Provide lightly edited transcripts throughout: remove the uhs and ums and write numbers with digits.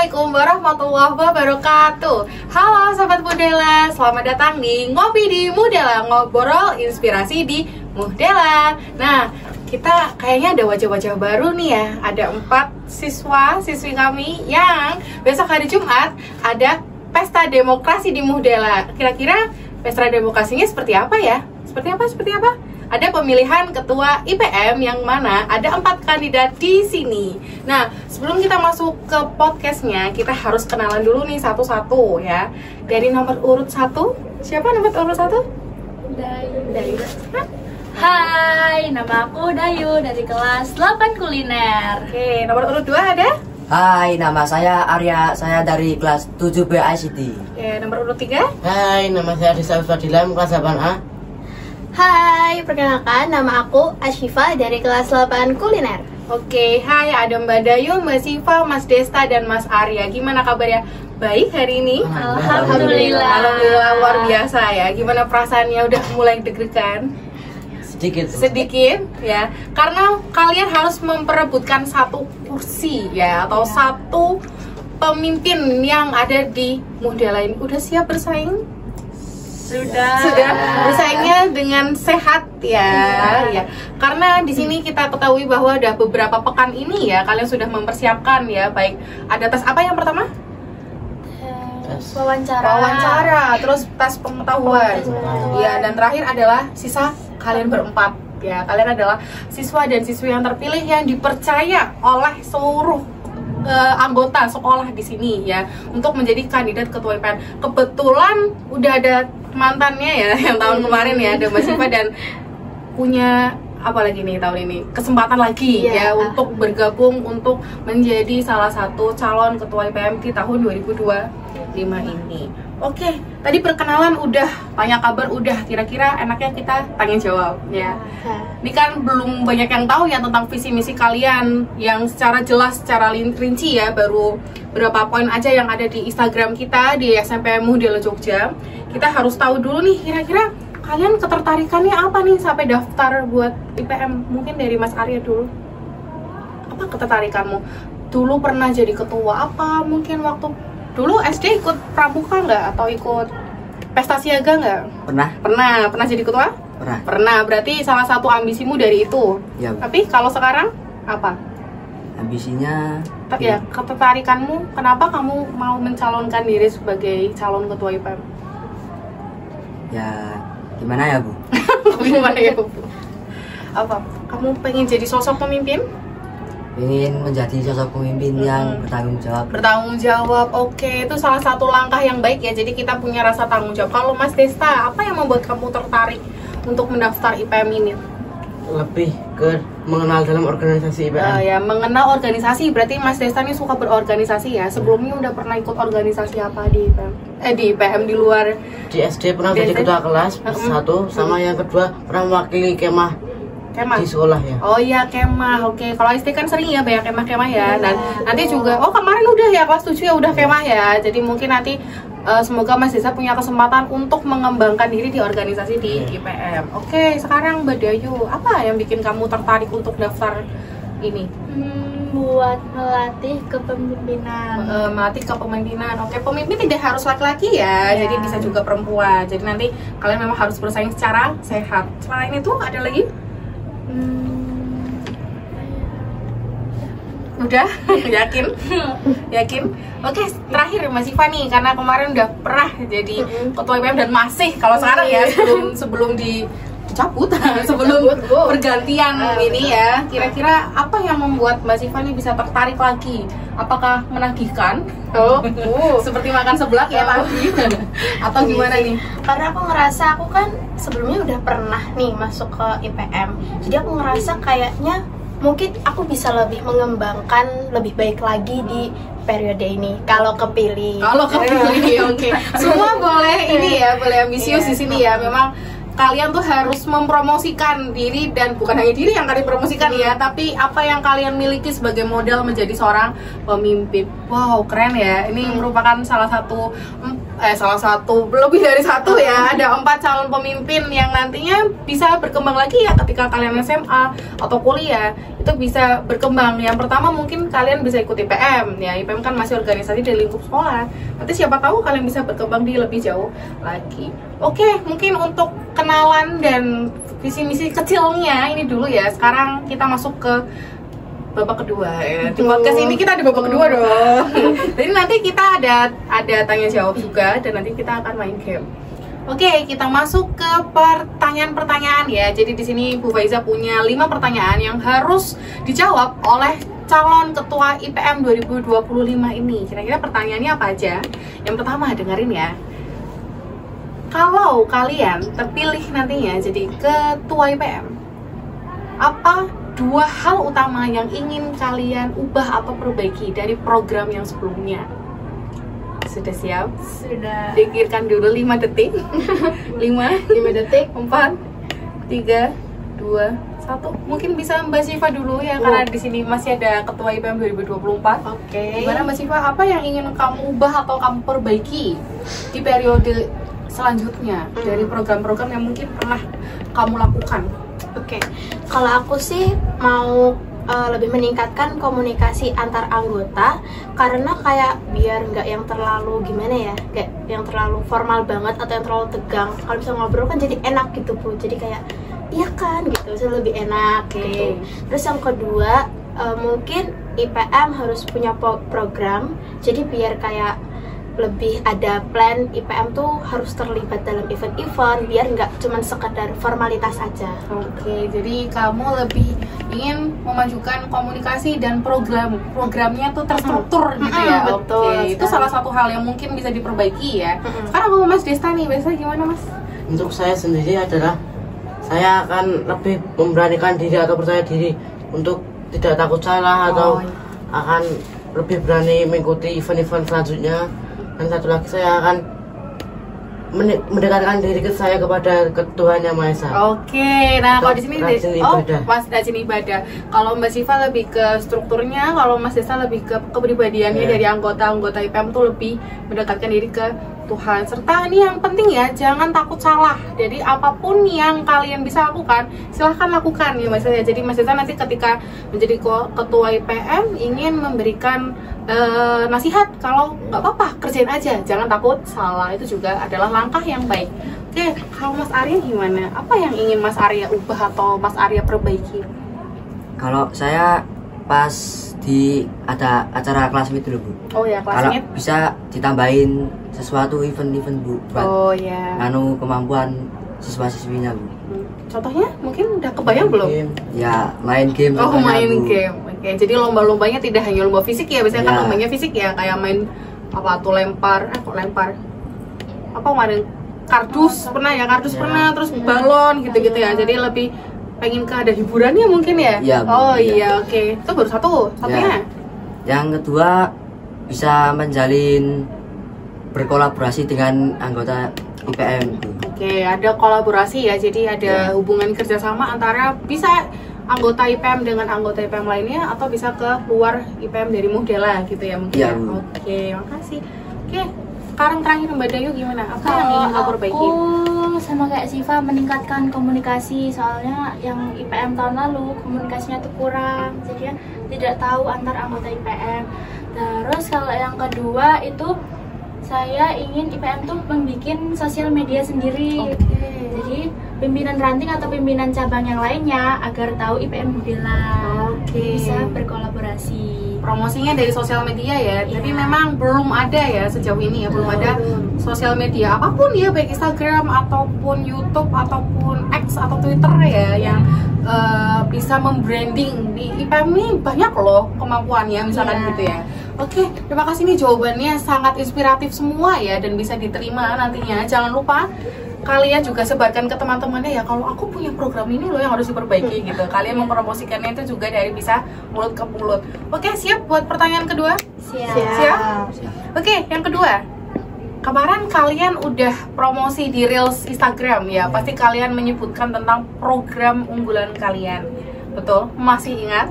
Assalamualaikum warahmatullahi wabarakatuh. Halo Sobat Mudela, selamat datang di Ngopi di Mudela, ngobrol inspirasi di Mudela. Nah, kita kayaknya ada wajah-wajah baru nih ya. Ada 4 siswa-siswi kami yang besok hari Jumat ada pesta demokrasi di Mudela. Kira-kira pesta demokrasinya seperti apa ya? Seperti apa? Ada pemilihan ketua IPM yang mana ada 4 kandidat di sini. Nah, sebelum kita masuk ke podcastnya, kita harus kenalan dulu nih satu-satu ya. Dari nomor urut 1, siapa nomor urut 1? Dayu. Hai, nama aku Dayu dari kelas 8 kuliner. Oke, nomor urut 2 ada? Hai, nama saya Arya, saya dari kelas 7B ICT. Oke, nomor urut 3? Hai, nama saya Rizal Fadilam, kelas 8A. Hai, perkenalkan nama aku Ashifa dari kelas 8 kuliner. Oke, hai, ada Mbak Dayu, Mbak Siva, Mas Desta, dan Mas Arya. Gimana kabarnya? Baik hari ini? Alhamdulillah. Alhamdulillah, luar biasa ya. Gimana perasaannya? Udah mulai deg-degan? Sedikit ya, karena kalian harus memperebutkan satu kursi ya, atau satu pemimpin yang ada di Mudela ini. Udah siap bersaing? Sudah bersaingnya dengan sehat ya. Karena di sini kita ketahui bahwa ada beberapa pekan ini ya kalian sudah mempersiapkan ya, baik ada tes apa yang pertama? Wawancara, terus tes pengetahuan. Ya, dan terakhir adalah sisa kalian berempat ya. Kalian adalah siswa dan siswi yang terpilih yang dipercaya oleh seluruh anggota sekolah di sini ya untuk menjadi kandidat ketua IPM. Kebetulan udah ada mantannya ya yang tahun kemarin ya, ada Mbak Siva, dan punya apa lagi nih tahun ini kesempatan lagi ya untuk bergabung untuk menjadi salah satu calon ketua IPM di tahun 2025 ini. Oke, tadi perkenalan udah, tanya kabar udah, kira-kira enaknya kita tanya jawab ya. Ini kan belum banyak yang tahu ya tentang visi misi kalian yang secara jelas, secara rinci ya, baru berapa poin aja yang ada di Instagram kita di SMP Mudela Jogja. Kita harus tahu dulu nih, kira-kira kalian ketertarikannya apa nih sampai daftar buat IPM? Mungkin dari Mas Arya dulu. Apa ketertarikanmu? Dulu pernah jadi ketua apa? Mungkin waktu dulu SD ikut pramuka nggak? Atau ikut pesta siaga nggak? Pernah jadi ketua? Pernah, berarti salah satu ambisimu dari itu Ya. Tapi kalau sekarang apa? Ambisinya Ya, ketertarikanmu, kenapa kamu mau mencalonkan diri sebagai calon ketua IPM? ya gimana ya Bu? Gimana ya, Bu? Apa? Kamu pengen jadi sosok pemimpin? Ingin menjadi sosok pemimpin yang Bertanggung jawab, oke, itu salah satu langkah yang baik ya. Jadi kita punya rasa tanggung jawab. Kalau Mas Desta, apa yang membuat kamu tertarik untuk mendaftar IPM ini? Lebih ke mengenal dalam organisasi IPM. Ya, mengenal organisasi. Berarti Mas Desta ini suka berorganisasi ya. Sebelumnya udah pernah ikut organisasi apa di IPM? Di IPM di luar? Di SD pernah jadi ketua kelas 1, sama yang kedua pernah mewakili kemah di sekolah ya. Oh iya, kemah. Oke. Kalau SD kan sering ya banyak kemah-kemah ya. Dan nanti juga, oh kemarin udah ya kelas 7 ya udah kemah ya. Jadi mungkin nanti semoga Mas Desa punya kesempatan untuk mengembangkan diri di organisasi di IPM. Oke, sekarang Mbak Dayu, apa yang bikin kamu tertarik untuk daftar ini? Buat melatih kepemimpinan. Melatih kepemimpinan. Oke, pemimpin tidak harus laki-laki ya, jadi bisa juga perempuan. Jadi nanti kalian memang harus bersaing secara sehat. Selain itu ada lagi? Udah? Yakin? Oke, terakhir Mas Siva nih, karena kemarin udah pernah jadi ketua IPM dan masih kalau sekarang ya, sebelum dicabut, sebelum pergantian ini ya, kira-kira apa yang membuat Mbak Siva nih bisa tertarik lagi? Apakah menagihkan? Seperti makan seblak ya tadi? Atau gimana nih? Karena aku ngerasa aku kan sebelumnya udah pernah nih masuk ke IPM. Jadi aku ngerasa kayaknya mungkin aku bisa lebih mengembangkan lebih baik lagi di periode ini kalau kepilih. Oke. Semua boleh ini ya, boleh ambisius di sini ya. Memang kalian tuh harus mempromosikan diri, dan bukan hanya diri yang kalian promosikan ya, tapi apa yang kalian miliki sebagai modal menjadi seorang pemimpin. Wow, keren ya. Ini merupakan salah satu salah satu, lebih dari satu ya, ada 4 calon pemimpin yang nantinya bisa berkembang lagi ya ketika kalian SMA atau kuliah, itu bisa berkembang. Yang pertama mungkin kalian bisa ikut IPM ya, IPM kan masih organisasi di lingkup sekolah, nanti siapa tahu kalian bisa berkembang di lebih jauh lagi. Oke, mungkin untuk kenalan dan visi misi kecilnya ini dulu ya. Sekarang kita masuk ke babak kedua ya. Di podcast ini kita di babak kedua dong. Jadi nanti kita ada tanya jawab juga dan nanti kita akan main game. Oke, kita masuk ke pertanyaan-pertanyaan ya. Jadi di sini Bu Faiza punya 5 pertanyaan yang harus dijawab oleh calon ketua IPM 2025 ini. Kira-kira pertanyaannya apa aja? Yang pertama, dengerin ya. Kalau kalian terpilih nantinya jadi ketua IPM, apa 2 hal utama yang ingin kalian ubah atau perbaiki dari program yang sebelumnya? Sudah siap? Sudah. Pikirkan dulu 5 detik. 5 detik. 4 3 2 1. Mungkin bisa Mbak Syifa dulu ya, karena di sini masih ada ketua IPM 2024. Oke. Gimana Mbak Syifa, apa yang ingin kamu ubah atau kamu perbaiki di periode selanjutnya dari program-program yang mungkin pernah kamu lakukan? Oke, kalau aku sih mau lebih meningkatkan komunikasi antar anggota, karena kayak biar nggak yang terlalu gimana ya, kayak yang terlalu formal banget atau yang terlalu tegang. Kalau bisa ngobrol kan jadi enak gitu Bu, jadi kayak iya kan gitu, jadi lebih enak gitu. Terus yang kedua, mungkin IPM harus punya program, jadi biar kayak lebih ada plan IPM tuh harus terlibat dalam event-event, biar nggak cuma sekedar formalitas aja. Oke, jadi kamu lebih ingin memajukan komunikasi dan programnya tuh terstruktur gitu ya. Betul. Oke, itu salah satu hal yang mungkin bisa diperbaiki ya. Sekarang mau Mas Desta nih, biasanya gimana Mas? Untuk saya sendiri adalah saya akan lebih memberanikan diri atau percaya diri untuk tidak takut salah atau akan lebih berani mengikuti event-event selanjutnya. Dan satu lagi, saya akan mendekatkan diri saya kepada Tuhan Yang Maha Esa. Oke, nah kalau di sini Mas rajin ibadah. Kalau Mbak Syifa lebih ke strukturnya, kalau Mas Desta lebih ke kepribadiannya dari anggota-anggota IPM tuh lebih mendekatkan diri ke Tuhan. Serta ini yang penting ya, jangan takut salah. Jadi apapun yang kalian bisa lakukan, silahkan lakukan ya Mas Desta. Jadi Mas Desta nanti ketika menjadi ketua IPM ingin memberikan nasihat, kalau nggak apa-apa kerjain aja, jangan takut salah, itu juga adalah langkah yang baik. Oke, kalau Mas Arya gimana? Apa yang ingin Mas Arya ubah atau Mas Arya perbaiki? Kalau saya pas di ada acara kelas meet dulu Bu. Oh ya, kelas Kalau meet bisa ditambahin sesuatu event-event Bu, buat anu kemampuan siswa-siswinya Bu. Contohnya mungkin udah kebayang belum? Ya, main game. Oh, main game. Oke, jadi lomba-lombanya tidak hanya lomba fisik ya, biasanya kan lombanya fisik ya, kayak main apa tuh lempar, apa kemarin kardus pernah ya, pernah, terus balon gitu-gitu ya. Jadi lebih pengen ke ada hiburannya mungkin ya. Iya, oke. Itu baru satunya. Yang kedua, bisa menjalin berkolaborasi dengan anggota IPM. Oke, ada kolaborasi ya, jadi ada hubungan kerjasama antara bisa anggota IPM dengan anggota IPM lainnya, atau bisa ke luar IPM dari Muhdela gitu ya mungkin. Oke, makasih. Oke, sekarang terakhir Mbak Dayu gimana? Apa yang ingin kamu perbaiki? Aku sama kayak Syifa, meningkatkan komunikasi, soalnya yang IPM tahun lalu komunikasinya tuh kurang, jadi tidak tahu antar anggota IPM. Terus kalau yang kedua itu saya ingin IPM tuh membuat sosial media sendiri. Jadi pimpinan ranting atau pimpinan cabang yang lainnya agar tahu IPM Muhdela, bisa berkolaborasi. Promosinya dari sosial media ya, tapi memang belum ada ya sejauh ini ya, belum ada sosial media apapun ya, baik Instagram ataupun YouTube ataupun X atau Twitter ya, yang bisa membranding. Di IPM ini banyak loh kemampuannya misalkan gitu ya. Oke, terima kasih nih, jawabannya sangat inspiratif semua ya, dan bisa diterima nantinya. Jangan lupa kalian juga sebarkan ke teman-temannya ya, kalau aku punya program ini loh yang harus diperbaiki gitu. Kalian mempromosikannya itu juga dari bisa mulut ke mulut. Oke, siap buat pertanyaan kedua? Siap. Oke, yang kedua, kemarin kalian udah promosi di Reels Instagram ya, pasti kalian menyebutkan tentang program unggulan kalian. Betul, masih ingat?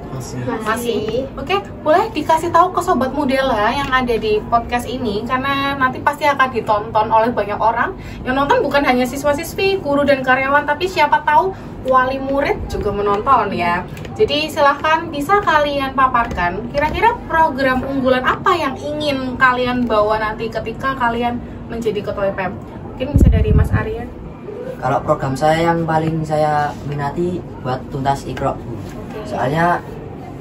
Masih. Oke, boleh dikasih tahu ke Sobat Mudela yang ada di podcast ini, karena nanti pasti akan ditonton oleh banyak orang. Yang nonton bukan hanya siswa-siswi, guru dan karyawan, tapi siapa tahu wali murid juga menonton ya. Jadi silahkan bisa kalian paparkan kira-kira program unggulan apa yang ingin kalian bawa nanti ketika kalian menjadi ketua IPM. Mungkin bisa dari Mas Arya. Kalau program saya yang paling saya minati buat tuntas Iqra, Bu. Soalnya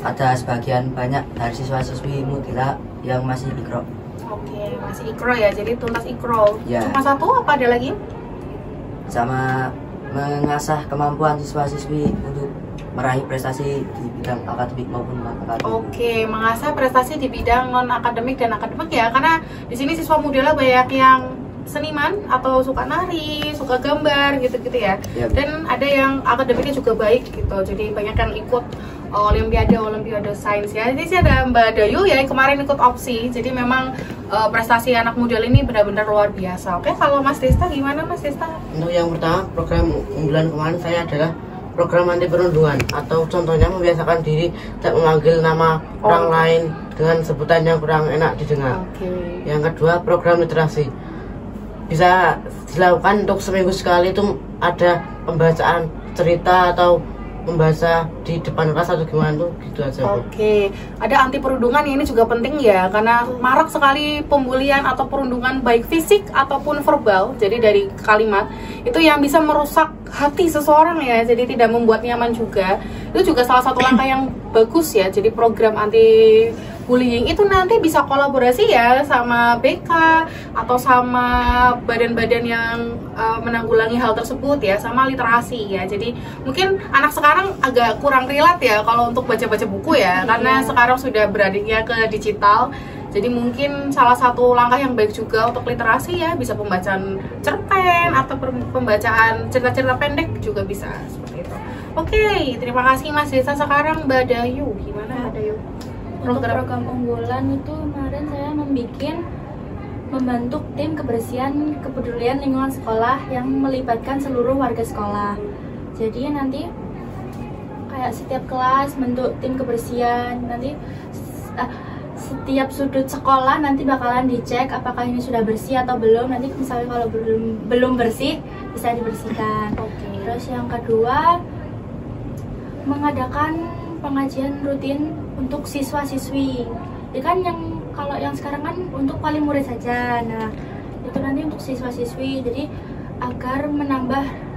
ada sebagian banyak dari siswa-siswi Mudela yang masih Iqra. Oke, masih Iqra ya. Jadi tuntas Iqra. Ya. Cuma satu apa ada lagi? Sama mengasah kemampuan siswa-siswi untuk meraih prestasi di bidang akademik maupun non-akademik. Oke, mengasah prestasi di bidang non-akademik dan akademik ya. Karena di sini siswa Mudela banyak yang seniman atau suka nari, suka gambar gitu-gitu ya. Yep. Dan ada yang akademiknya juga baik gitu. Jadi banyak yang ikut olimpiade sains ya. Jadi sih ada Mbak Dayu ya yang kemarin ikut opsi. Jadi memang prestasi anak Mudela ini benar-benar luar biasa. Oke, kalau Mas Desta gimana Mas Desta? Untuk yang pertama, program unggulan kemarin saya adalah program anti perundungan, atau contohnya membiasakan diri tidak memanggil nama orang lain dengan sebutan yang kurang enak didengar. Yang kedua, program literasi bisa dilakukan untuk seminggu sekali, itu ada pembacaan cerita atau membaca di depan kelas atau gimana tuh gitu aja. Oke, ada anti perundungan ini juga penting ya, karena marak sekali pembulian atau perundungan baik fisik ataupun verbal. Jadi dari kalimat itu yang bisa merusak hati seseorang ya, jadi tidak membuat nyaman juga. Itu juga salah satu langkah yang bagus ya. Jadi program anti bullying itu nanti bisa kolaborasi ya sama BK atau sama badan-badan yang menanggulangi hal tersebut ya, sama literasi ya. Jadi mungkin anak sekarang agak kurang relate ya kalau untuk baca-baca buku ya, karena sekarang sudah beradiknya ke digital. Jadi mungkin salah satu langkah yang baik juga untuk literasi ya, bisa pembacaan cerpen atau pembacaan cerita-cerita pendek juga bisa seperti itu. Oke, terima kasih Mas Desa. Sekarang Mbak Dayu, gimana Mbak Dayu? Untuk program unggulan itu kemarin saya membentuk tim kebersihan kepedulian lingkungan sekolah yang melibatkan seluruh warga sekolah. Jadi nanti kayak setiap kelas bentuk tim kebersihan, nanti setiap sudut sekolah nanti bakalan dicek apakah ini sudah bersih atau belum. Nanti misalnya kalau belum bersih bisa dibersihkan. Terus yang kedua, mengadakan pengajian rutin untuk siswa-siswi. Ya kan kalau yang sekarang kan untuk wali murid saja. Nah, itu nanti untuk siswa-siswi. Jadi agar menambah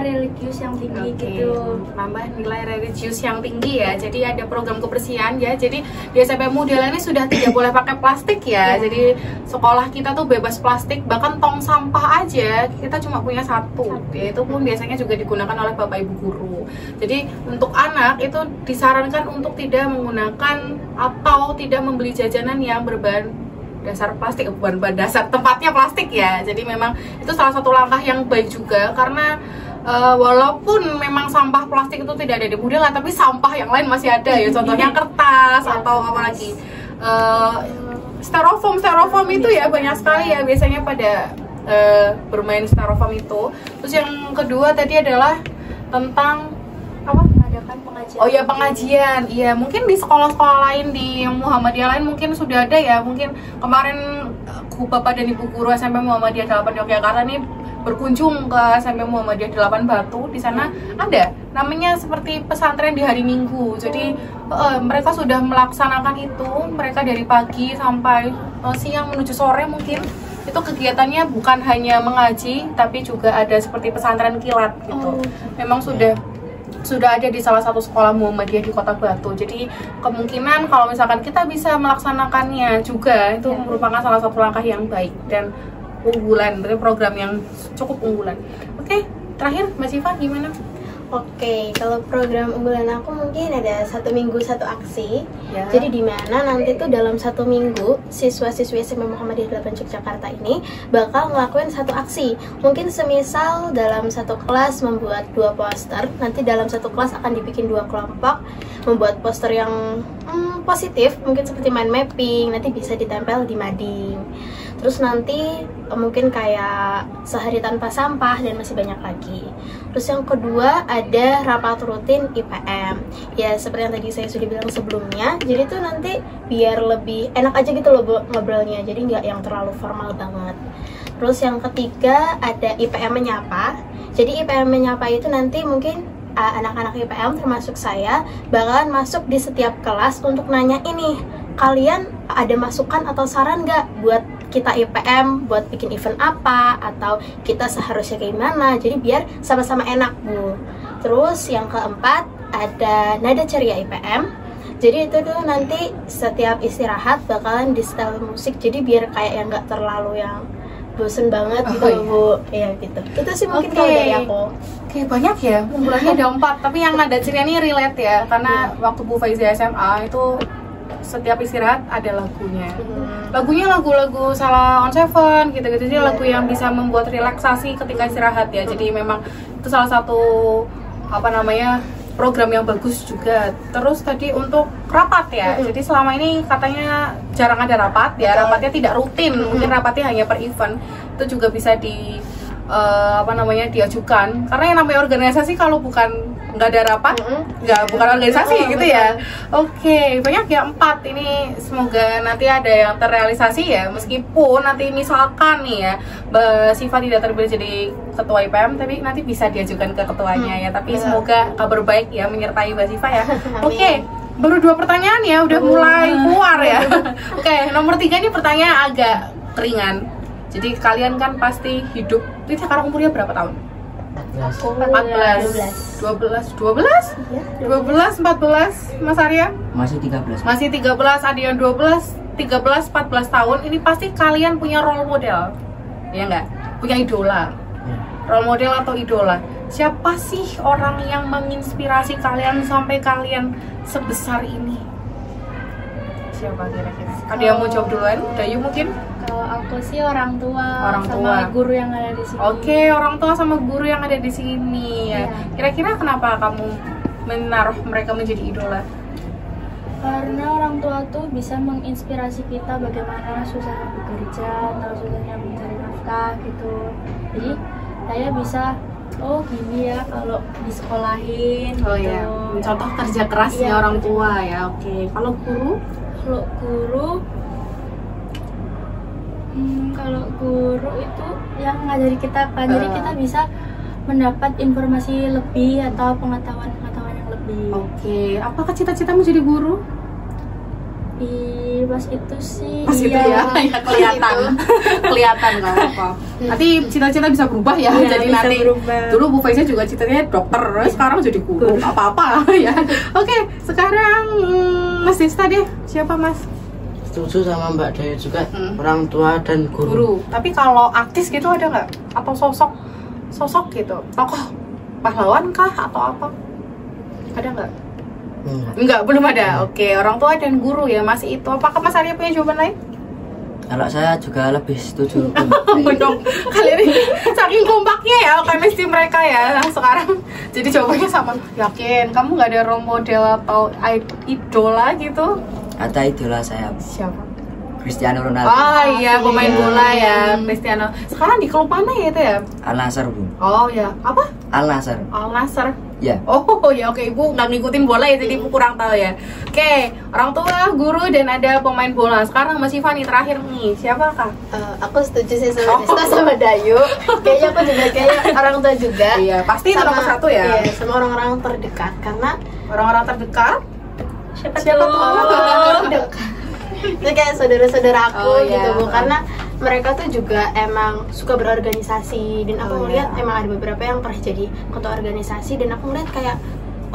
religius yang tinggi gitu. Menambah nilai religius yang tinggi ya. Jadi ada program kebersihan ya. Jadi di SMP Mudela ini sudah tidak boleh pakai plastik ya. Jadi sekolah kita tuh bebas plastik, bahkan tong sampah aja kita cuma punya satu. Itu pun biasanya juga digunakan oleh Bapak Ibu guru. Jadi untuk anak itu disarankan untuk tidak menggunakan atau tidak membeli jajanan yang berbahan dasar plastik, bukan dasar tempatnya plastik ya. Jadi memang itu salah satu langkah yang baik juga, karena walaupun memang sampah plastik itu tidak ada di Mudela, tapi sampah yang lain masih ada ya. Contohnya kertas atau apa lagi, styrofoam itu ya banyak sekali ya biasanya pada bermain styrofoam itu. Terus yang kedua tadi adalah tentang apa? Pengajian. Oh ya, pengajian. Iya, mungkin di sekolah-sekolah lain, di Muhammadiyah lain mungkin sudah ada ya. Mungkin kemarin Bapak dan Ibu guru SMP Muhammadiyah 8 Yogyakarta nih berkunjung ke SMP Muhammadiyah 8 Batu. Di sana ada namanya seperti pesantren di hari Minggu. Jadi mereka sudah melaksanakan itu. Mereka dari pagi sampai siang menuju sore mungkin. Itu kegiatannya bukan hanya mengaji, tapi juga ada seperti pesantren kilat gitu. Memang sudah ada di salah satu sekolah Muhammadiyah di Kota Batu. Jadi kemungkinan kalau misalkan kita bisa melaksanakannya juga, itu merupakan salah satu langkah yang baik dan unggulan, berarti program yang cukup unggulan. Oke, terakhir Mbak Siva gimana? Oke, kalau program unggulan aku mungkin ada 1 minggu 1 aksi. Jadi di mana nanti tuh dalam 1 minggu siswa-siswi SMP Muhammadiyah 8 Yogyakarta ini bakal ngelakuin 1 aksi. Mungkin semisal dalam 1 kelas membuat 2 poster. Nanti dalam 1 kelas akan dibikin 2 kelompok membuat poster yang positif, mungkin seperti mind mapping, nanti bisa ditempel di mading. Terus nanti mungkin kayak sehari tanpa sampah dan masih banyak lagi. Terus yang kedua ada rapat rutin IPM. Ya seperti yang tadi saya sudah bilang sebelumnya. Jadi tuh nanti biar lebih enak aja gitu loh Bu, ngobrolnya. Jadi nggak yang terlalu formal banget. Terus yang ketiga ada IPM menyapa. Jadi IPM menyapa itu nanti mungkin anak-anak IPM termasuk saya bakalan masuk di setiap kelas untuk nanya ini, kalian ada masukan atau saran nggak buat kita IPM buat bikin event apa, atau kita seharusnya kayak gimana, jadi biar sama-sama enak Bu. Terus yang keempat ada nada ceria IPM. Jadi itu tuh nanti setiap istirahat bakalan di setel musik, jadi biar kayak yang nggak terlalu yang bosen banget gitu Bu. Iya gitu. Itu sih mungkin kalau dari aku. Oke, banyak ya. Unggulannya ada 4, tapi yang nada ceria ini relate ya. Karena waktu Bu Faiza SMA itu setiap istirahat ada lagunya. Lagunya lagu-lagu Salah on Seven gitu-gitu. Jadi lagu yang bisa membuat relaksasi ketika istirahat ya. Jadi memang itu salah satu program yang bagus juga. Terus tadi untuk rapat ya, jadi selama ini katanya jarang ada rapat ya, rapatnya tidak rutin, mungkin rapatnya hanya per event. Itu juga bisa diajukan, karena yang namanya organisasi kalau nggak ada rapat, bukan organisasi gitu ya. Oke, banyak ya 4 ini, semoga nanti ada yang terrealisasi ya, meskipun nanti misalkan nih ya Mbak Siva tidak terpilih jadi ketua IPM, tapi nanti bisa diajukan ke ketuanya ya. Tapi semoga kabar baik ya menyertai Mbak Siva ya. Oke, baru 2 pertanyaan ya, udah mulai keluar ya. Oke, nomor 3 ini pertanyaan agak ringan. Jadi kalian kan pasti hidup, ini sekarang umurnya berapa tahun? 14, 14, Mas Arya? Masih 13. Masih 13, ada yang 12, 13, 14 tahun. Ini pasti kalian punya role model, ya nggak? Punya idola. Role model atau idola. Siapa sih orang yang menginspirasi kalian sampai kalian sebesar ini? Siapa kira-kira? Ada yang mau jawab duluan? Dayu mungkin? Kalau aku sih orang tua sama guru yang ada di sini. Oke, orang tua sama guru yang ada di sini ya. Kira-kira kenapa kamu menaruh mereka menjadi idola? Karena orang tua tuh bisa menginspirasi kita bagaimana susahnya bekerja atau susahnya mencari nafkah gitu. Jadi saya bisa, oh gini ya kalau disekolahin. Oh gitu. ya, contoh kerja kerasnya orang tua ya. Oke, kalau guru? Kalau guru itu yang ngajari kita kan, jadi kita bisa mendapat informasi lebih atau pengetahuan yang lebih. Oke, apakah cita-citamu jadi guru? Pas itu sih. Pas itu ya, kelihatan nggak apa-apa. Nanti cita-cita bisa berubah ya, jadi bisa nanti berubah. dulu Bu Faiza juga cita-citanya dokter, sekarang jadi guru, apa-apa ya. Oke, sekarang Mas Desta deh, siapa Mas? Setuju sama Mbak Dayu juga, orang tua dan guru. Tapi kalau artis gitu ada nggak? Atau sosok gitu, tokoh pahlawan kah atau apa? Ada nggak? Enggak, belum ada. Oke, orang tua dan guru ya, masih itu. Apakah Mas Arya punya jawaban lain? Kalau saya juga lebih setuju. Dong, kalian ini saking kompaknya ya, chemistry mereka ya. Nah, sekarang jadi jawabannya sama. Yakin kamu nggak ada role model atau idola gitu? Ada idola saya, Siapa? Cristiano Ronaldo. Oh iya, pemain bola ya, Cristiano. Sekarang di klub mana ya itu ya? Al Nassr, Bu. Oh ya, apa? Al Nassr. Al Nassr. Ya. Oh ya, oke, Ibu nggak ngikutin bola ya, jadi Ibu kurang tahu ya. Oke, orang tua, guru, dan ada pemain bola. Sekarang Mas Iva nih, terakhir nih, siapakah? Aku setuju sih sama Desta sama Dayu. Kayaknya aku juga kayak orang tua juga. Iya, pasti itu nomor 1 ya. Iya, sama orang-orang terdekat, karena Orang-orang terdekat. Siapa Siapa tuh? orang terdekat itu kayak saudara-saudara aku iya. gitu Bu, karena mereka tuh juga emang suka berorganisasi, dan aku ngeliat emang ada beberapa yang pernah jadi ketua organisasi, dan aku ngeliat kayak,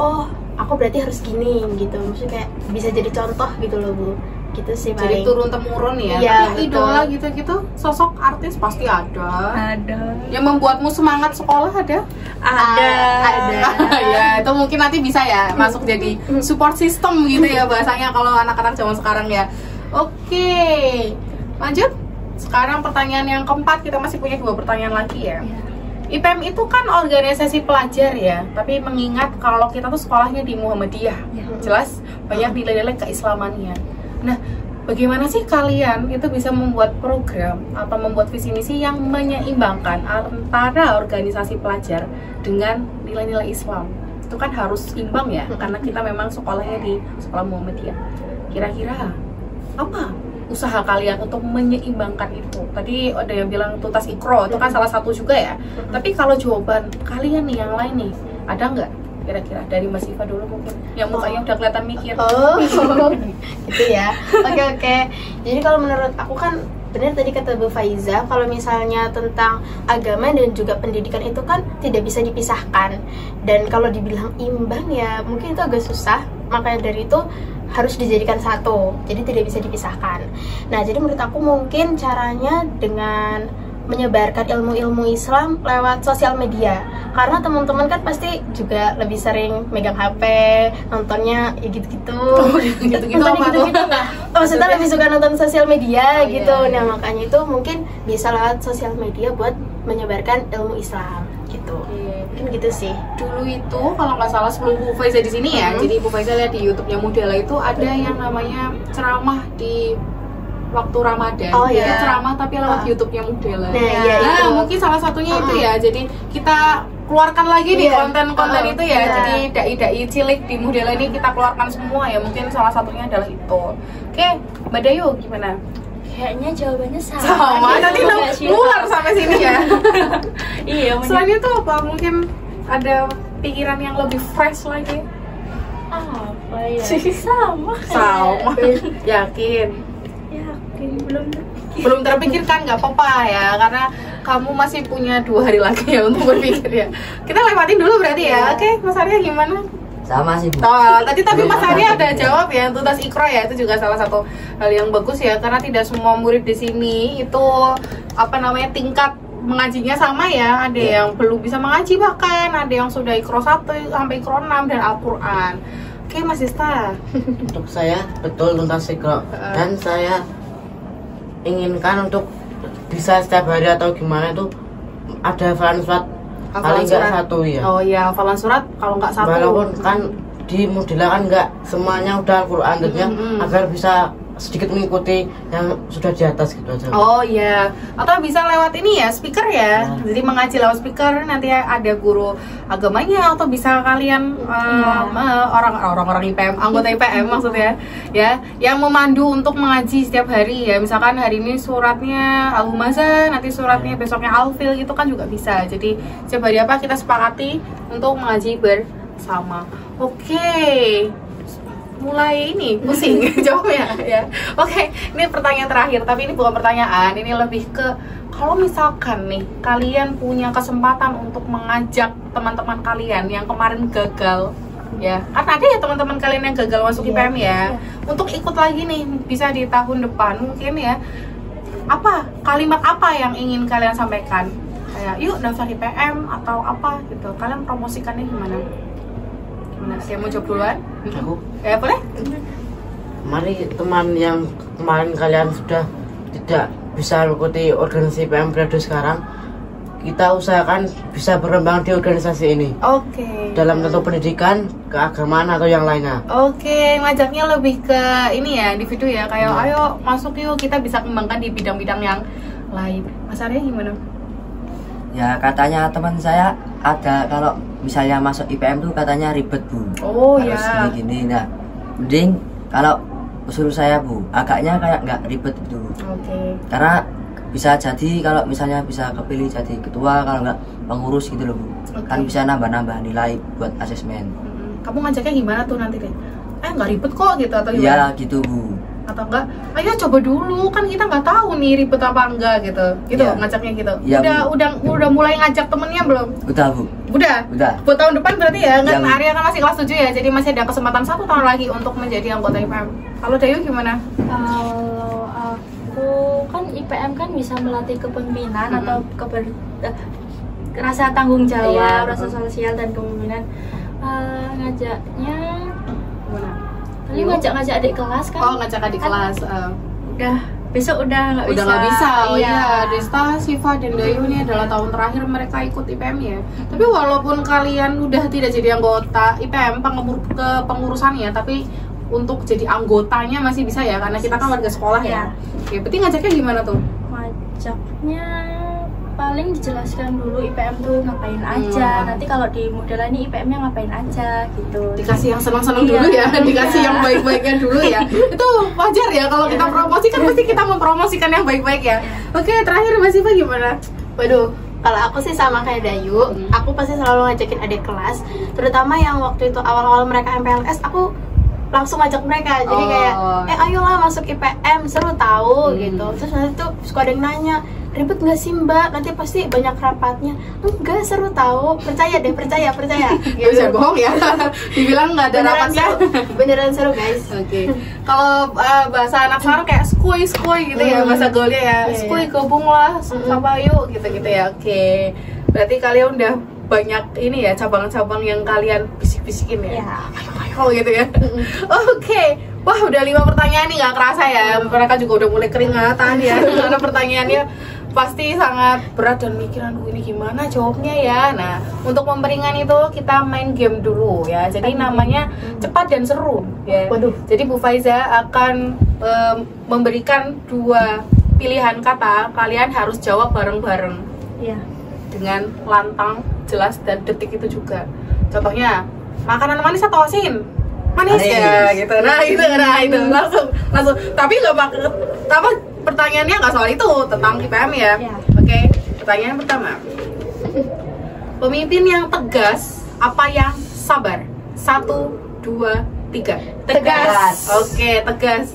oh aku berarti harus gini gitu, maksudnya kayak bisa jadi contoh gitu loh Bu, gitu sih Jadi paling. turun temurun ya. Iya, Tapi betul. idola gitu-gitu, sosok artis pasti ada. Ada. Yang membuatmu semangat sekolah ada? Ada. Ya, itu mungkin nanti bisa ya masuk jadi support system gitu ya bahasanya kalau anak-anak zaman sekarang ya. Oke, lanjut. Sekarang pertanyaan yang keempat, kita masih punya 2 pertanyaan lagi ya. IPM itu kan organisasi pelajar ya, tapi mengingat kalau kita tuh sekolahnya di Muhammadiyah, jelas banyak nilai-nilai keislamannya. Nah, bagaimana sih kalian itu bisa membuat program atau membuat visi misi yang menyeimbangkan antara organisasi pelajar dengan nilai-nilai Islam? Itu kan harus imbang ya, karena kita memang sekolahnya di sekolah Muhammadiyah. Kira-kira apa usaha kalian untuk menyeimbangkan itu? Tadi ada yang bilang tuntas Iqra, itu kan salah satu juga ya. Tapi kalau jawaban kalian nih yang lain nih, ada nggak kira-kira dari Mas Iva dulu mungkin? Yang mukanya udah kelihatan mikir. Oh, gitu ya. Oke. Jadi kalau menurut aku kan benar tadi kata Bu Faiza, kalau misalnya tentang agama dan juga pendidikan itu kan tidak bisa dipisahkan. Dan kalau dibilang imbang ya mungkin itu agak susah. Makanya dari itu harus dijadikan satu, jadi tidak bisa dipisahkan. Nah, jadi menurut aku mungkin caranya dengan menyebarkan ilmu-ilmu Islam lewat sosial media. Karena teman-teman kan pasti juga lebih sering megang HP, nontonnya ya gitu-gitu. Gitu-gitu apa tuh? Maksudnya lebih suka nonton sosial media gitu. Iya. Nah, makanya itu mungkin bisa lewat sosial media buat menyebarkan ilmu Islam gitu. Mungkin gitu sih. Dulu itu kalau nggak salah sebelum Bu Faiza di sini ya, jadi Bu Faiza lihat di YouTube-nya Mudela itu ada yang namanya ceramah di waktu Ramadan. Oh, Jadi iya. ceramah tapi lewat YouTube-nya Mudela. Nah, iya, itu. Mungkin salah satunya itu ya. Jadi kita keluarkan lagi nih Iya. konten-konten itu ya. Iya. Jadi dai-dai cilik di Mudela ini kita keluarkan semua ya. Mungkin salah satunya adalah itu. Oke, Mbak Dayu gimana? Kayaknya jawabannya sama. Sama, gitu, nanti Mbak Syifa. keluar sampai sini ya. Iya, Selain itu apa? Mungkin ada pikiran yang lebih fresh lagi? apa ya? Sama. Sama. Yakin? Yakin belum. Belum terpikirkan, nggak apa-apa ya, karena kamu masih punya 2 hari lagi ya untuk berpikir ya. Kita lewatin dulu berarti ya. Oke, Mas Arya gimana? Sama sih Bu. Oh, tapi Mas Arya ada jawab ya, tuntas Iqra ya, itu juga salah satu hal yang bagus ya, karena tidak semua murid di sini itu apa namanya tingkat mengajinya sama ya. Ada yang belum bisa mengaji, bahkan ada yang sudah Iqra 1 sampai Iqra 6 dan Al-Qur'an. Oke, Mas Ista. Untuk saya betul tuntas Iqra, dan saya inginkan untuk bisa setiap hari atau gimana itu ada hafalan surat paling nggak 1 ya. Oh iya, hafalan surat kalau nggak 1. Walaupun kan di Mudela kan nggak semuanya udah Al-Quran, jadinya agar bisa sedikit mengikuti yang sudah di atas gitu aja. Oh iya, atau bisa lewat ini ya, speaker ya. Jadi mengaji lewat speaker, nanti ada guru agamanya, atau bisa kalian orang-orang IPM, anggota IPM maksudnya ya, yang memandu untuk mengaji setiap hari ya. Misalkan hari ini suratnya Al-Humazah, nanti suratnya besoknya Al-Fil, itu kan juga bisa. Jadi setiap hari apa kita sepakati untuk mengaji bersama. Oke. Mulai ini pusing jawabnya ya. Oke, ini pertanyaan terakhir, tapi ini bukan pertanyaan, ini lebih ke kalau misalkan nih kalian punya kesempatan untuk mengajak teman-teman kalian yang kemarin gagal ya, kan ada ya teman-teman kalian yang gagal masuk IPM ya, untuk ikut lagi nih bisa di tahun depan mungkin ya, apa kalimat apa yang ingin kalian sampaikan, kayak yuk daftar IPM atau apa gitu, kalian promosikannya gimana? Saya mau jawab duluan? Aku Ya boleh? mari teman yang kemarin kalian sudah tidak bisa mengikuti organisasi IPM periode sekarang, kita usahakan bisa berkembang di organisasi ini Oke. dalam tentu pendidikan, keagamaan atau yang lainnya. Oke, ngajaknya lebih ke ini ya, individu ya, kayak ayo masuk yuk, kita bisa kembangkan di bidang-bidang yang lain. Mas Arya gimana? Ya katanya teman saya ada kalau misalnya masuk IPM tuh katanya ribet Bu. Oh Harus ya. gini-gini. Nah, mending kalau usul saya Bu, agaknya kayak nggak ribet gitu. Oke. Karena bisa jadi kalau misalnya bisa kepilih jadi ketua, kalau nggak pengurus gitu loh Bu. Oke. Kan bisa nambah-nambah nilai buat asesmen. Kamu ngajaknya gimana tuh nanti deh? Nggak ribet kok gitu atau gimana? Iya gitu Bu. Atau enggak? Ayo coba dulu, kan kita nggak tahu nih ribet apa enggak gitu. Gitu Iya. ngajaknya gitu. Iya, Udah mulai ngajak temennya belum? Udah Bu. Udah. Udah. Buat tahun depan berarti ya, kan Iya, Bu. Arya kan masih kelas 7 ya, jadi masih ada kesempatan 1 tahun lagi untuk menjadi anggota IPM. Kalau Dayu gimana? Kalau aku kan IPM kan bisa melatih kepemimpinan atau rasa tanggung jawab, Iya, rasa betul. sosial dan kepemimpinan. Ngajaknya Gimana? paling ngajak-ngajak adik kelas kan. Oh, ngajak adik Kan kelas. Udah besok udah nggak bisa. Udah nggak bisa. Oh Iya. iya, Desta, Siva, dan Dayu ini adalah tahun terakhir mereka ikut IPM ya. Tapi walaupun kalian udah tidak jadi anggota IPM pengurusannya, tapi untuk jadi anggotanya masih bisa ya, karena kita kan warga sekolah ya. Oke, berarti ngajaknya gimana tuh? Ngajaknya paling dijelaskan dulu IPM tuh ngapain aja. Nanti kalau di model ini IPM-nya ngapain aja gitu. Dikasih yang senang-senang dulu ya, dikasih yang baik-baiknya dulu ya. Itu wajar ya kalau kita promosi kan pasti kita mempromosikan yang baik-baik ya. Oke, terakhir Mbak Siva gimana? Waduh, kalau aku sih sama kayak Dayu, aku pasti selalu ngajakin adik kelas, terutama yang waktu itu awal-awal mereka MPLS, aku langsung ngajak mereka. Jadi kayak, ayolah masuk IPM, seru tahu gitu. Terus nanti tuh suka ada yang nanya, ribet nggak sih Mbak? Nanti pasti banyak rapatnya. Enggak, seru tahu. Percaya deh, percaya. Gak bisa bohong ya. Dibilang nggak ada rapatnya. Beneran seru guys. Oke. Kalau bahasa anak sekarang kayak skuy gitu ya, bahasa gaulnya ya. Skuy gabunglah sama yuk gitu ya. Oke. Berarti kalian udah banyak ini ya, cabang-cabang yang kalian bisik-bisikin ya. Ayo gitu ya. Oke. Wah, udah 5 pertanyaan nih, nggak kerasa ya. Mereka juga udah mulai keringatan ya. Karena pertanyaannya pasti sangat berat dan mikiran ini gimana jawabnya ya. Nah, untuk memperingan itu kita main game dulu ya. Jadi namanya cepat dan seru ya. Jadi Bu Faiza akan memberikan 2 pilihan kata, kalian harus jawab bareng-bareng. Iya. Dengan lantang, jelas dan detik itu juga. Contohnya, makanan manis atau asin? Manis ya gitu. Nah itu langsung. Tapi nggak pakai apa, pertanyaannya nggak soal itu, tentang IPM ya. Oke, pertanyaan pertama. Pemimpin yang tegas apa yang sabar? 1, 2, 3. Tegas. Oke, tegas.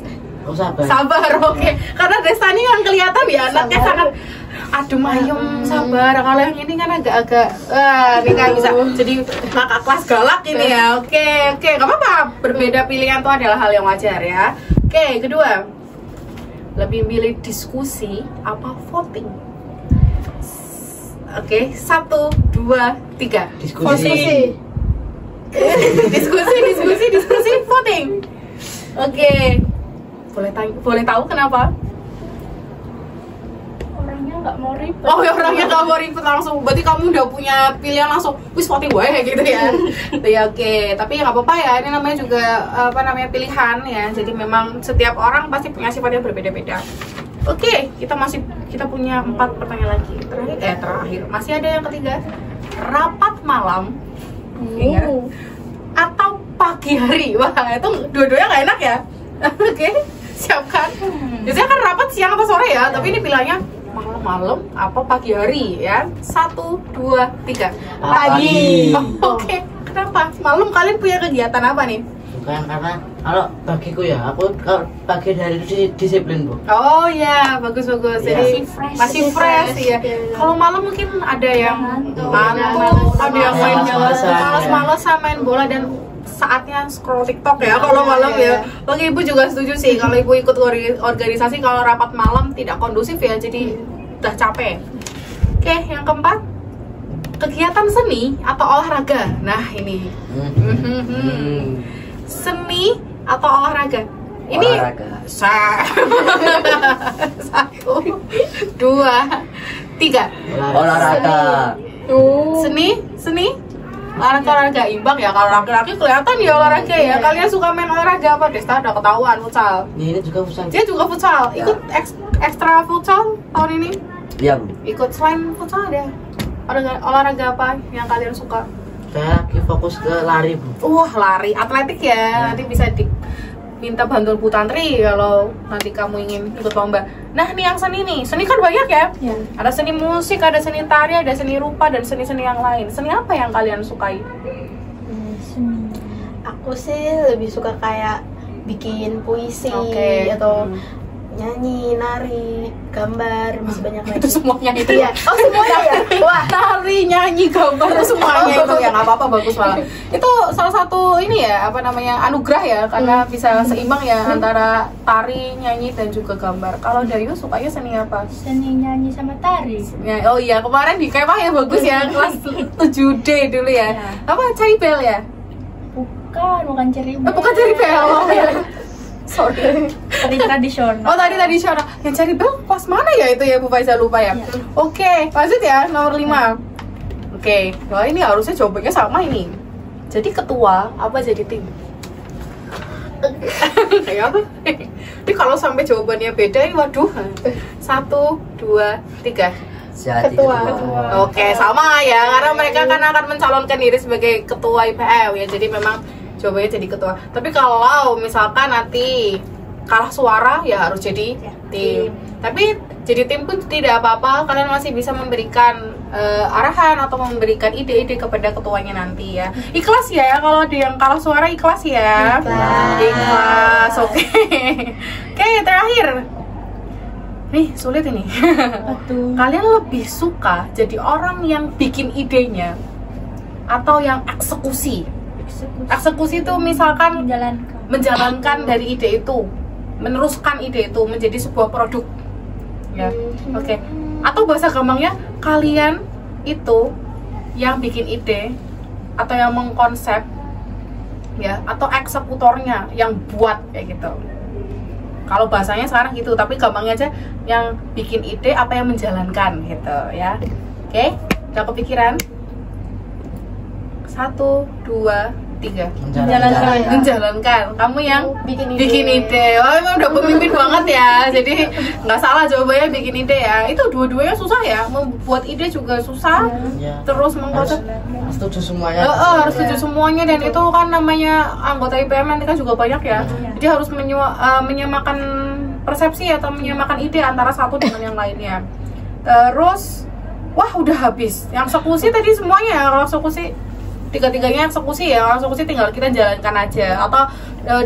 Sabar. Oke. Karena Destani yang kelihatan ya anaknya sangat adem ayem, sabar. Kalau yang ini kan agak-agak ini kan bisa jadi kakak kelas galak ini ya. Oke, gak apa-apa. Berbeda pilihan itu adalah hal yang wajar ya. Oke, kedua, lebih milih diskusi apa voting? Oke, 1, 2, 3. Diskusi. Diskusi, voting. Oke. Boleh tahu kenapa? Nggak mau ribet. Oh ya, orangnya nggak mau ribet langsung. Berarti kamu udah punya pilihan langsung, wis voting gue gitu ya. Ya oke, tapi ya nggak apa-apa ya. Ini namanya juga pilihan ya. Jadi memang setiap orang pasti punya sifat yang berbeda-beda. Oke, kita punya 4 pertanyaan lagi. Terakhir. Masih ada yang ketiga. Rapat malam. Atau pagi hari. Wah, itu dua-duanya nggak enak ya. Oke, siapkan. Biasanya kan rapat siang atau sore ya, tapi ini bilangnya malam apa pagi hari ya. 1, 2, 3. Pagi. Oke. Kenapa? Malam kalian punya kegiatan apa nih? Bukan, karena kalau bagiku ya, aku kalau pagi hari itu disiplin Bu. Oh ya, bagus. Jadi masih fresh ya. Kalau malam mungkin ada yang ngantuk, ada yang main malas-malasan main bola dan saatnya scroll TikTok ya kalau malam ya. Oke, Ibu juga setuju sih kalau Ibu ikut organisasi kalau rapat malam tidak kondusif ya, jadi udah capek. Oke, yang keempat, kegiatan seni atau olahraga. Nah ini seni atau olahraga. Ini olahraga. 1, 2, 3. Olahraga. Seni olahraga imbang ya. Kalau laki-laki kelihatan ya olahraga ya. Kalian suka main olahraga apa? Desta udah ketahuan futsal. Ini juga futsal. Dia juga futsal. Ikut ekstra futsal tahun ini? Iya Bu. Ikut selain futsal ada olahraga apa yang kalian suka? Saya lagi fokus ke lari Bu. Wah, lari, atletik ya. Nanti bisa minta bantuan Bu Tantri kalau nanti kamu ingin ikut lomba. Nah, nih yang seni nih. Seni kan banyak ya? Ada seni musik, ada seni tari, ada seni rupa, dan seni-seni yang lain. Seni apa yang kalian sukai? Aku sih lebih suka kayak bikin puisi atau nyanyi, nari, gambar, masih banyak lagi. Itu semuanya itu ya? Oh semuanya ya? Wah, nari, nyanyi, gambar itu semuanya itu ya, nggak apa-apa, bagus malah. Itu salah satu ini ya, anugerah ya, karena bisa seimbang ya antara tari, nyanyi, dan juga gambar. Kalau Dayu sukanya seni apa? Seni nyanyi sama tari. Oh iya, kemarin di kemah ya bagus ya, kelas 7D dulu ya. Apa, Caibel ya? Bukan ceribel. Bukan ceribel. Sorry. Tari tradisional. Oh, tari tradisional. Yang cari bel kelas mana ya itu ya Bu Faiza, lupa ya. Oke, lanjut ya nomor 5. Oke, wah ini harusnya jawabannya sama ini. Jadi ketua apa jadi tim? Kayak apa? Ini kalau sampai jawabannya beda, waduh. 1, 2, 3. Jadi Ketua. Oke, sama ya, karena mereka kan akan mencalonkan diri sebagai ketua IPM ya. Jadi memang jawabannya jadi ketua. Tapi kalau misalkan nanti kalah suara ya harus jadi tim. Tapi jadi tim pun tidak apa-apa, kalian masih bisa memberikan arahan atau memberikan ide-ide kepada ketuanya nanti ya. Ikhlas ya, kalau ada yang kalah suara ikhlas ya. Ikhlas. Oke. Oke, terakhir. Nih, sulit ini. Kalian lebih suka jadi orang yang bikin idenya atau yang eksekusi? Eksekusi itu misalkan menjalankan dari ide itu, meneruskan ide itu menjadi sebuah produk. Ya, oke. Atau bahasa gampangnya, kalian itu yang bikin ide atau yang mengkonsep, ya, atau eksekutornya yang buat kayak gitu. Kalau bahasanya sekarang gitu, tapi gampangnya aja yang bikin ide apa yang menjalankan gitu ya. Oke, udah kepikiran? 1, 2, 3. Menjalankan. Kamu yang bikin ide. Wah, emang udah pemimpin banget ya. Jadi nggak salah jawabannya bikin ide ya. Itu dua-duanya susah ya. Membuat ide juga susah. Terus mengkonsep. Setuju semuanya. Harus setuju semuanya, dan itu kan namanya anggota IPM nanti kan juga banyak ya. Jadi harus menyamakan persepsi atau menyamakan ide antara satu dengan yang lainnya. Terus, wah udah habis. Yang eksekusi tadi semuanya. Kalau eksekusi tiga-tiganya eksekusi ya, eksekusi tinggal kita jalankan aja. Atau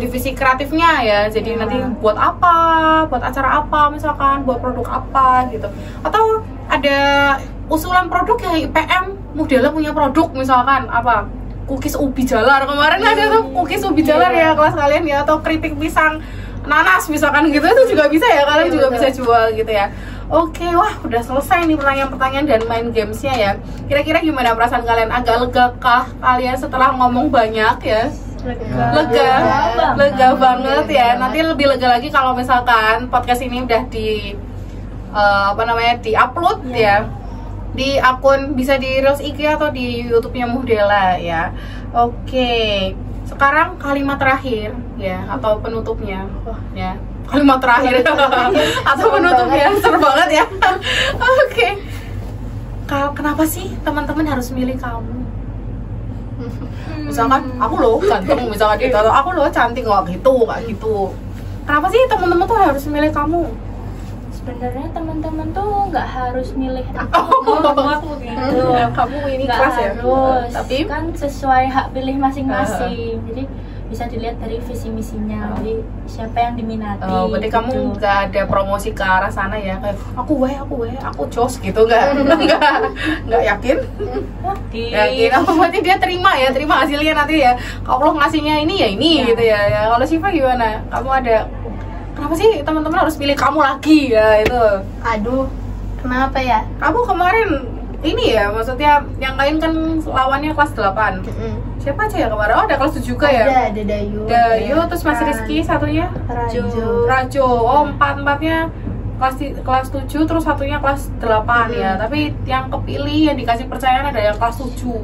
divisi kreatifnya ya, jadi nanti buat apa, buat acara apa misalkan, buat produk apa gitu. Atau ada usulan produk ya, IPM modelnya punya produk misalkan apa, cookies ubi jalar kemarin ada tuh cookies ubi jalar ya kelas kalian ya, atau keripik pisang nanas misalkan gitu, itu juga bisa ya, kalian juga bisa jual gitu ya. Oke, wah udah selesai nih pertanyaan-pertanyaan dan main gamesnya ya. Kira-kira gimana perasaan kalian? Agak lega kah kalian setelah ngomong banyak ya? Lega banget ya. Nanti lebih lega lagi kalau misalkan podcast ini udah di di-upload ya di akun, bisa di Reels IG atau di YouTube-nya Muhdela ya. Oke, sekarang kalimat terakhir ya, atau penutupnya ya. Kalimat terakhir atau penutupnya, seru banget ya. Oke. Kenapa sih teman-teman harus milih kamu? Misalkan aku loh ganteng, misalkan gitu, atau aku loh cantik, nggak gitu. Kenapa sih teman-teman tuh harus milih kamu? Sebenarnya teman-teman tuh nggak harus milih aku gitu. Kamu ini nggak kelas ya? harus, Tapi kan sesuai hak pilih masing-masing. Jadi bisa dilihat dari visi misinya, jadi siapa yang diminati. Berarti kamu nggak ada promosi ke arah sana ya, kayak aku jos gitu, nggak yakin? Yakin. Berarti dia terima hasilnya nanti ya. Kalau Allah ngasihnya ini ya ini gitu ya. Kalau Syifa gimana? Kamu ada kenapa sih teman-teman harus pilih kamu lagi ya itu? Aduh, kenapa ya? Kamu kemarin ini ya, maksudnya yang lain kan lawannya kelas 8. Siapa aja ya kemarin? Oh, ada kelas 7 juga ya? Ada Dayu, terus Mas Rizky satunya? Rajo. Oh, empatnya kelas 7, terus satunya kelas 8 ya. Tapi yang kepilih, yang dikasih percayaan ada yang kelas 7. Oh,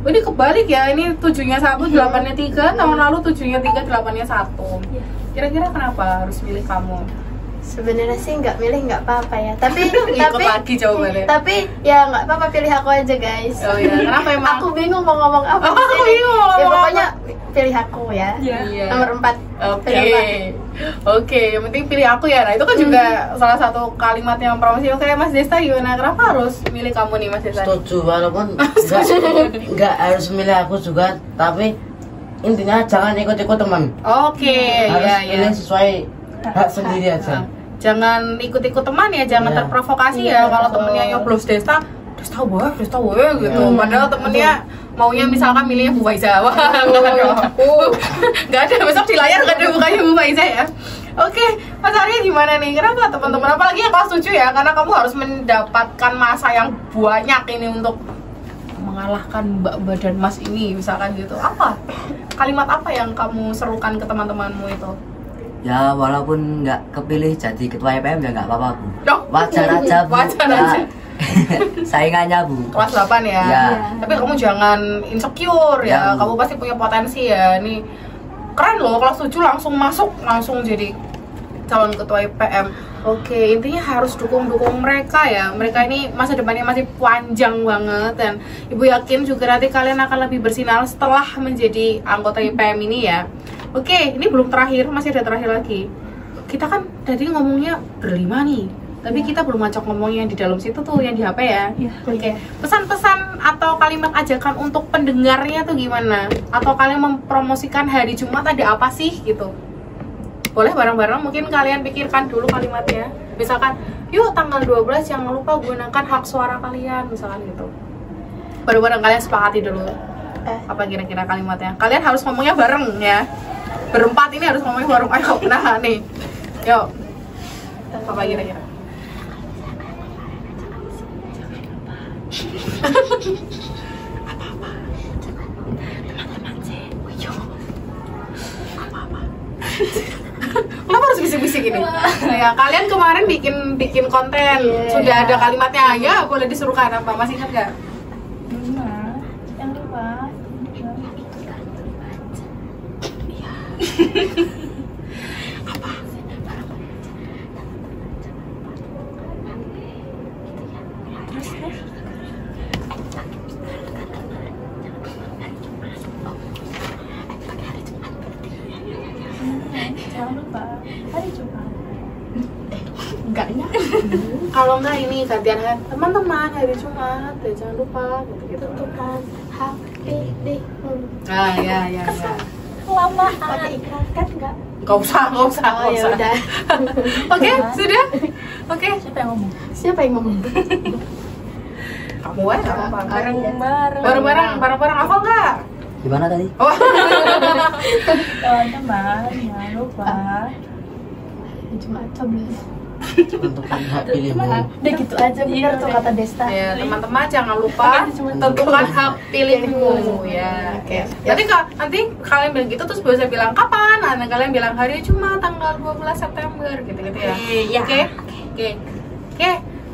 ini kebalik ya, ini 7-nya 1, 8-nya 3. Tahun lalu 7-nya 3, 8-nya 1. Kira-kira kenapa harus milih kamu? Sebenarnya sih nggak milih nggak apa-apa ya, tapi lagi jawabannya. Tapi ya nggak apa-apa, pilih aku aja guys. Oh iya, kenapa emang? Aku bingung mau ngomong apa. Ya pokoknya pilih aku ya. Nomor 4. Oke, yang penting pilih aku ya. Nah itu kan juga salah satu kalimat yang promosi. Oke, Mas Desta gimana? Kenapa harus milih kamu nih Mas Desta? Setuju, walaupun nggak harus milih aku juga, tapi intinya jangan ikut-ikut teman. Oke, harus ya. pilih sesuai hak sendiri aja. Jangan ikut-ikut teman ya, jangan terprovokasi ya. Kalau temennya nyoblos Desta weh gitu. Padahal temennya maunya misalkan milihnya Bu Faiza. Wah, nggak ada, besok di layar nggak ada mukanya Bu Faiza ya. Oke, Mas Arya gimana nih? Kenapa teman-teman? Apalagi yang kelas 7 ya, karena kamu harus mendapatkan masa yang banyak ini untuk mengalahkan Mbak dan Mas ini misalkan gitu. Apa? Kalimat apa yang kamu serukan ke teman-temanmu itu? Ya walaupun nggak kepilih jadi ketua IPM ya nggak apa-apa Bu. Wajar aja Bu. Wajar aja. Saingannya Bu. Kelas 8 ya. Tapi kamu jangan insecure ya. Kamu pasti punya potensi ya. Nih keren loh kelas 7 langsung masuk, langsung jadi calon ketua IPM. Oke, intinya harus dukung mereka ya. Mereka ini masa depannya masih panjang banget, dan Ibu yakin juga nanti kalian akan lebih bersinar setelah menjadi anggota IPM ini ya. Oke, ini belum terakhir, masih ada terakhir lagi. Kita kan tadi ngomongnya berlima nih, tapi kita belum ngacak ngomongnya di dalam situ tuh, yang di HP ya. Oke, pesan-pesan atau kalimat ajakan untuk pendengarnya tuh gimana? Atau kalian mempromosikan hari Jumat ada apa sih gitu? Boleh bareng-bareng, mungkin kalian pikirkan dulu kalimatnya. Misalkan, yuk tanggal 12 jangan lupa gunakan hak suara kalian, misalkan gitu. Bareng-bareng kalian sepakati dulu. Apa kira-kira kalimatnya? Kalian harus ngomongnya bareng ya. Berempat ini harus ngomongnya bareng. Ayo, nah nih. Yuk. Apa kira-kira? Kenapa harus bisik-bisik ini? Ya, kalian kemarin bikin konten, sudah ada kalimatnya, ya boleh disuruhkan apa? Masih ingat gak? Jangan lupa. Apa? Jangan lupa hari Jumat. Enggaknya. Kalau enggak ini gantian kan, teman-teman hari Jumat, ya jangan lupa gitu-gitu. Tentukan hak pilihmu. Ah, ya. Lama pakai ikrar kan enggak? Gak usah. Oh ya udah. Oke, sudah. Oke. Siapa yang ngomong? Kamu ya, nggak apa-apa. Bareng-bareng. Bareng-bareng apa enggak? Gimana tadi? Oh. Teman-teman, jangan lupa. Jumat 11. Tentukan hak pilihmu. Udah gitu aja, bener tuh kata Desta. Ya, teman-teman jangan lupa tentukan hak pilihmu ya. Oke. Nanti kalian bilang gitu terus bisa bilang kapan? Nah, kalian bilang hari Jumat tanggal 12 September gitu-gitu ya. Oke.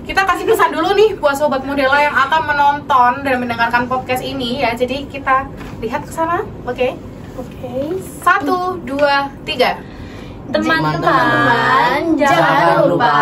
Kita kasih pesan dulu nih buat sobat Modela yang akan menonton dan mendengarkan podcast ini ya. Jadi kita lihat ke sana. Oke. 1, 2, 3. Teman-teman, jangan lupa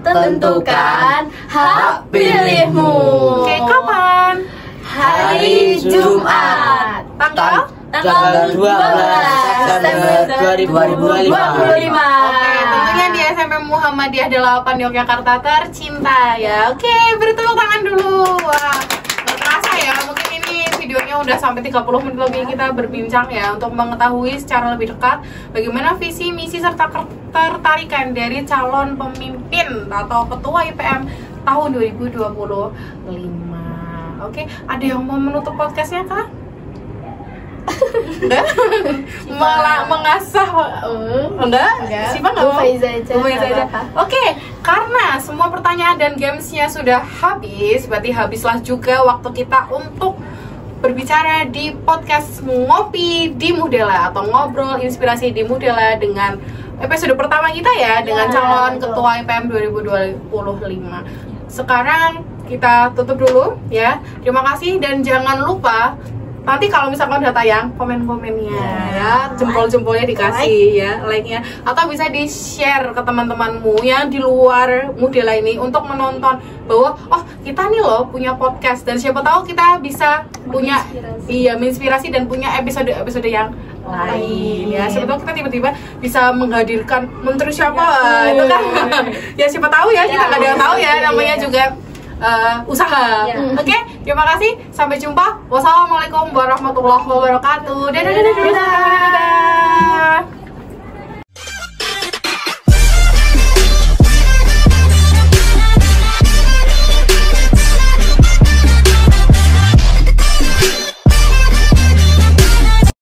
tentukan hak pilihmu. Oke, kapan? Hari Jumat, Tanggal? Tanggal 12 September 2025. Oke, tentunya di SMP Muhammadiyah 8 Yogyakarta tercinta ya. Oke, beri tepuk tangan dulu. Wah, nggak terasa ya, mungkin ini videonya udah sampai 30 menit lebih kita berbincang ya, untuk mengetahui secara lebih dekat bagaimana visi, misi, serta ketertarikan dari calon pemimpin atau ketua IPM tahun 2025. Oke, ada yang mau menutup podcastnya kah? Enggak? Malah mengasah enggak? Siapa enggak mau? Bu Faiza aja. Oke, karena semua pertanyaan dan gamesnya sudah habis, berarti habislah juga waktu kita untuk berbicara di podcast Ngopi di Modela atau Ngobrol Inspirasi di Modela dengan episode pertama kita ya, dengan calon ketua IPM 2025. Sekarang kita tutup dulu ya. Terima kasih dan jangan lupa nanti kalau misalkan udah tayang, komen-komennya ya, jempol-jempolnya dikasih ya, like-nya, atau bisa di-share ke teman-temanmu yang di luar Modela ini untuk menonton bahwa oh kita nih loh punya podcast, dan siapa tahu kita bisa punya menginspirasi dan punya episode-episode yang lain ya. Siapa tahu kita tiba-tiba bisa menghadirkan menteri siapa itu kan ya, siapa tahu ya, kita nggak ada yang tahu ya, namanya juga usaha. Oke, terima kasih, sampai jumpa. Wassalamualaikum warahmatullahi wabarakatuh. Dadah.